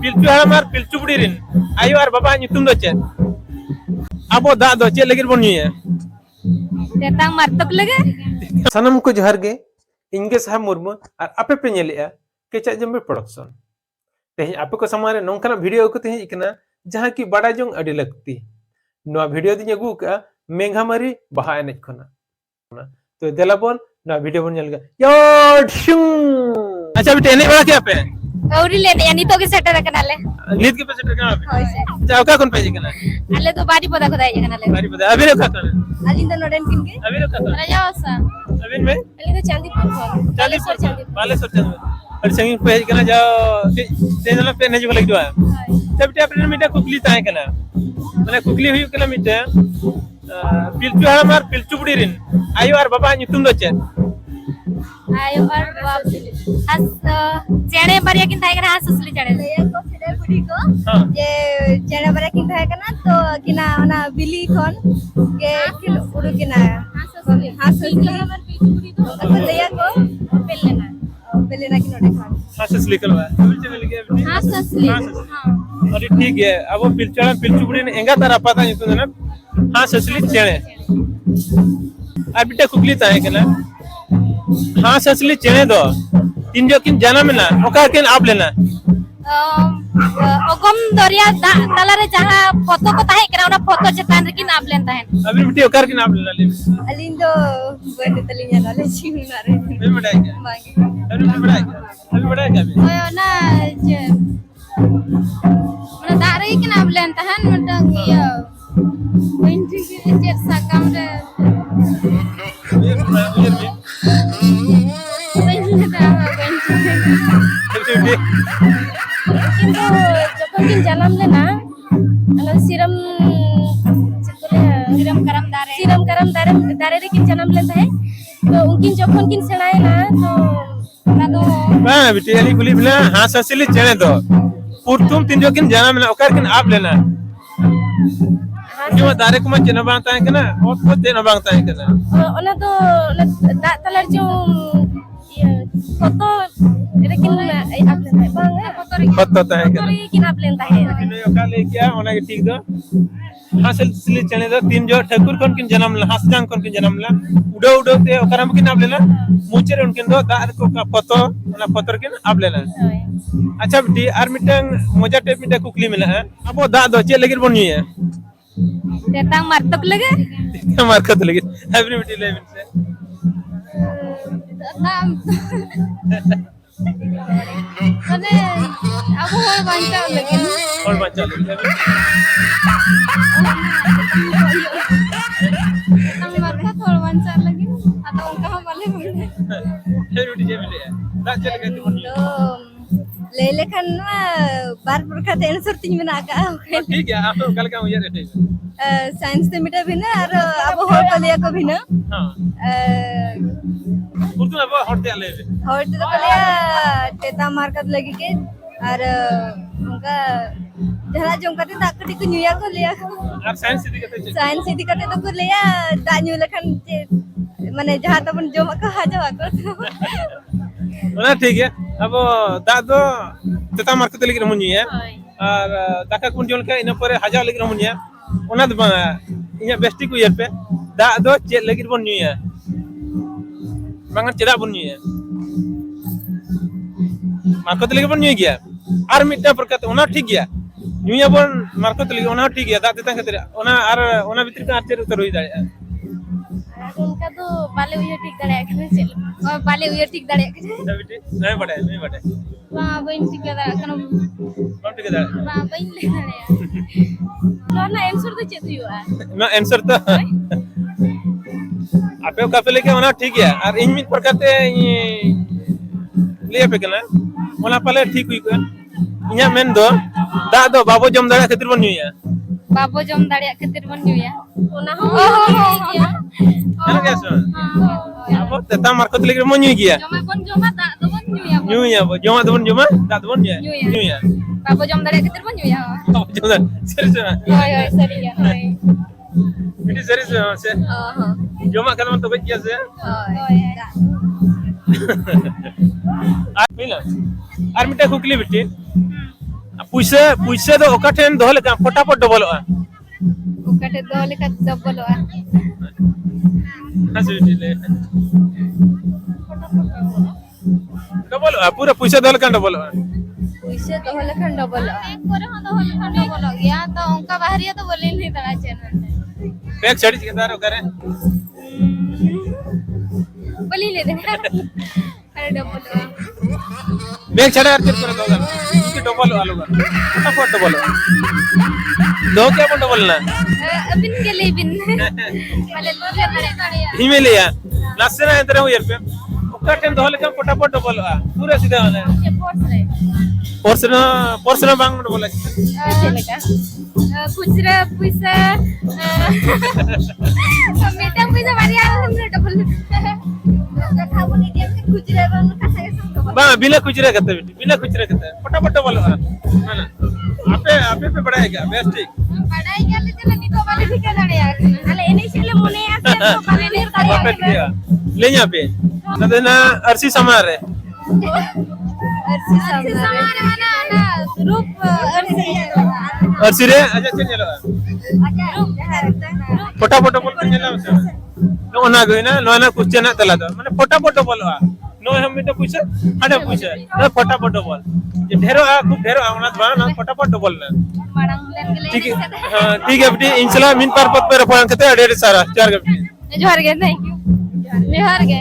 पिलचु हाड़ाम और पिलचु बुढ़ी रिन आयु और बाबा nyutum do चे abo दा do चे लगिर बन ᱧᱩᱭᱟ तेतांग मारतक लगे sanam ko johar ge inge sah murmu ar ape pe nyelea kecha jembe production tehi ape ko samare nongkana video ko tehi ikna jaha ki bada jong adi lakti no video dinya gu ka menghamari baha enej khona to delabon no video bon nyelga yo shung acha bete enej bada ke ape औरी लेने यानी तो के shutter कनाले लीद के पे shutter kana ape होय से जाओ का कोन पे kana अले तो बारी पदा खुदाई कनाले bari pada abi ro ka kana अलिन तो नोडन किनके abi ro ka kana राजा ओसा abin me अलिन तो चांदीपुर फोन चालीसपुर बालेश्वर चंद्र और संगी पे kana जाओ ते जला पे नेज को लग दो तब ते अपने मीटा कुकली ताए kana माने कुकली हुई kana मीटा पिलचु हाड़ाम और पिलचु बुढ़ी रिन आयु और बाबा nyutum do चे आयो और हस चेणे बरिया किन थाय कना हस असली चेणे ये को फेडर बुढ़ी को ये चेणे बरिया किन थाय कना तो किना ओना बिली कोन के किन उडु किना हस असली हमर पिलचु बुढ़ी तो लेया को पेलेना किन ओडे खान हस असली कलवा बोलते मिल गया हस असली हां और ठीक है अब वो पिलचु बुढ़ी ने एंगा तारा पता nyutum ना हस असली चेणे अब बेटा कुकली ताए kana हस असली चेणे दो तीन जो किन जाना में ना ओका किन आप लेना ओगम दरिया तालारे जहां फोटो को ताहे करा ओना फोटो चेतान रे किन आप लेन ताहे अभी बेटी ओकर किन आप लेना ले अलिन तो बने तलिया नॉलेज ही मारे मैं बड़ा है मांगे अभी बड़ा है अभी ओयो ना जे mana dak रे किन आप लेन ताहन मतंग या पेंटिंग के चेत साकाम रे কিন্তু যখন কিন জানাম লেনা আলো সিরাম সিরাম কারাম দারে রে কিন জানাম লেন তাহে তো উনকিন যখন কিন সেনায় না তো ওনা তো बा बेटी अली गुली बिना हस असली चेणे दो पुरतुम तीन जो किन जाना में ओकर किन आप लेना जो दारे को में चेना बांता है kana और खुद देना बांता है kana ওনা তো dak talar jo foto रे किन आप लेन ताहे बांग foto ताए kana तो किन आप लेन ताहे किन ओका ले क्या ओना के ठीक दो हस असली चेणे दो तीन जो ठाकुर कोन किन जन्म ला हस जांग कोन किन जन्म ला उडो उडो ते ओकर हम किन आप लेना मुचेर उनकिन दो दार को का फोटो ओना फोटो किन आप लेना अच्छा बेटी आर मिटंग मजा टेप मिटा कुकली मिला है अब दा दो चे लगिर बन है तेतांग मारतक लगे मार खत लगिर एवरी बेटी ले मिल से नाम माने अब होय बांचा लगे और बच्चा लगिर हम मारका थोड़ बांचा लगे आता उनका हम वाले बोले एवरी बेटी जे मिले दा चे लगे बन तो ले लेखन बार प्रकार ते आंसर तीन में आका ठीक है आप तो कल का मुझे रहते साइंस ते मिटा भी ना और अब होय कलिया को भी ना हां उर्दू अब हटते ले होय तो कलिया तेता मारकत लगी के और उनका जरा जो करते ताकती को न्यूया को लिया और साइंस सिटी कहते साइंस सिटी करते तो को लिया दान्यू लखन माने जहां तक जो मका हाजो आको ओना ठीक है अब दा दो तेता मार्केट लगी रमुनी है और दाका कुन जोन का इन पर हजार लगी रमुनी है ओना द इया बेस्टी को यर पे दा दो चे लगी बन न्यू है बांगा चेदा बन न्यू है मार्केट लगी बन न्यू गया और मिटा प्रकार ओना ठीक गया न्यू बन मार्केट लगी ओना ठीक गया दा तेता खातिर ओना और ओना भीतर का आचर उतर होई दाड़े उनका तो बाले उया ठीक दाड़े के चल और बाले उया ठीक दाड़े के बेटी नहीं बड़े वा बइन ठीक दाड़े कनो कौन ठीक दाड़े वा बइन ले दाड़े ना आंसर तो चेत हुआ ना आंसर तो आपे काफे लेके ओना ठीक है और इन मिट पर करते ले पे कना ओना पले ठीक हुई को इया मेन दो दा दो बाबो जम दाड़ा खातिर बन न्यूया बाबो जम दाड़े खातिर बन न्यूया ओना हो ana geso abo teta market lagi mo nyu giya joma bon joma da do bon nyu ya bo joma do bon joma da do bon ya nyu ya babo jom daɗe ketir bon nyu ya joma serius hoy hoy seri ya hoy ini serius se joma kalau to beja se hoy ar mila ar mita kukli bitti पुइसे दो ओका ठेन दोह लेका फटाफट डबलवा ukate do leka doboloa हां बेटी ले डबलवा पूरा पुइसे दोह लेका डबलवा puise do lekan doboloa ek kore ho do lekan dobolo gya to onka bahariya to bolin nahi dara channel mein bag छड़ी के दारो करे बोली ले दे अरे डबलोa बैग छड़ा कर करे दोगा कि डबल वालो फटाफट डबल दो क्या बन डबल ना बिन के लिए बिन पहले तुझे करे हिमेलिया लास्ट ना इधर हो यार पे ओका टेन दो लेका फटाफट डबल पूरा सीधा वाला ये पोर्स ना बांग डबल चलेगा खुजरा पैसा मेटा पैसा बारी आ हमने डबल खाबो नहीं दिया के खुजरा बन कसा के सब बा बिना खुजरा करते बेटी बिना खुजरा करते फटाफट डबल ना ना आपे पे बढ़ाएगा बेस्ट ठीक पढ़ाई के लिए चले निको वाले ठीक है लड़े अरे इनिशियली मुने आसे तो वाले नहीं परफेक्ट किया ले यहाँ पे नदना अरसी समार है अर्सी समारे वाला ना रूप अरसी रे अच्छा चल चलो फटाफट बोल के चला नो ना गई ना नो ना क्वेश्चन ना तला दो माने फटाफट बोलवा नो हम तो पूछे अरे पूछे ना फटाफट बोल ये ढेरो खूब ढेरो आना बा ना फटाफट बोलना ठीक है हां ठीक है बेटी इंशाल्लाह मिन पर पद पे रफान करते अड़े सारा चार गप्पी जोहार गे थैंक यू जोहार गे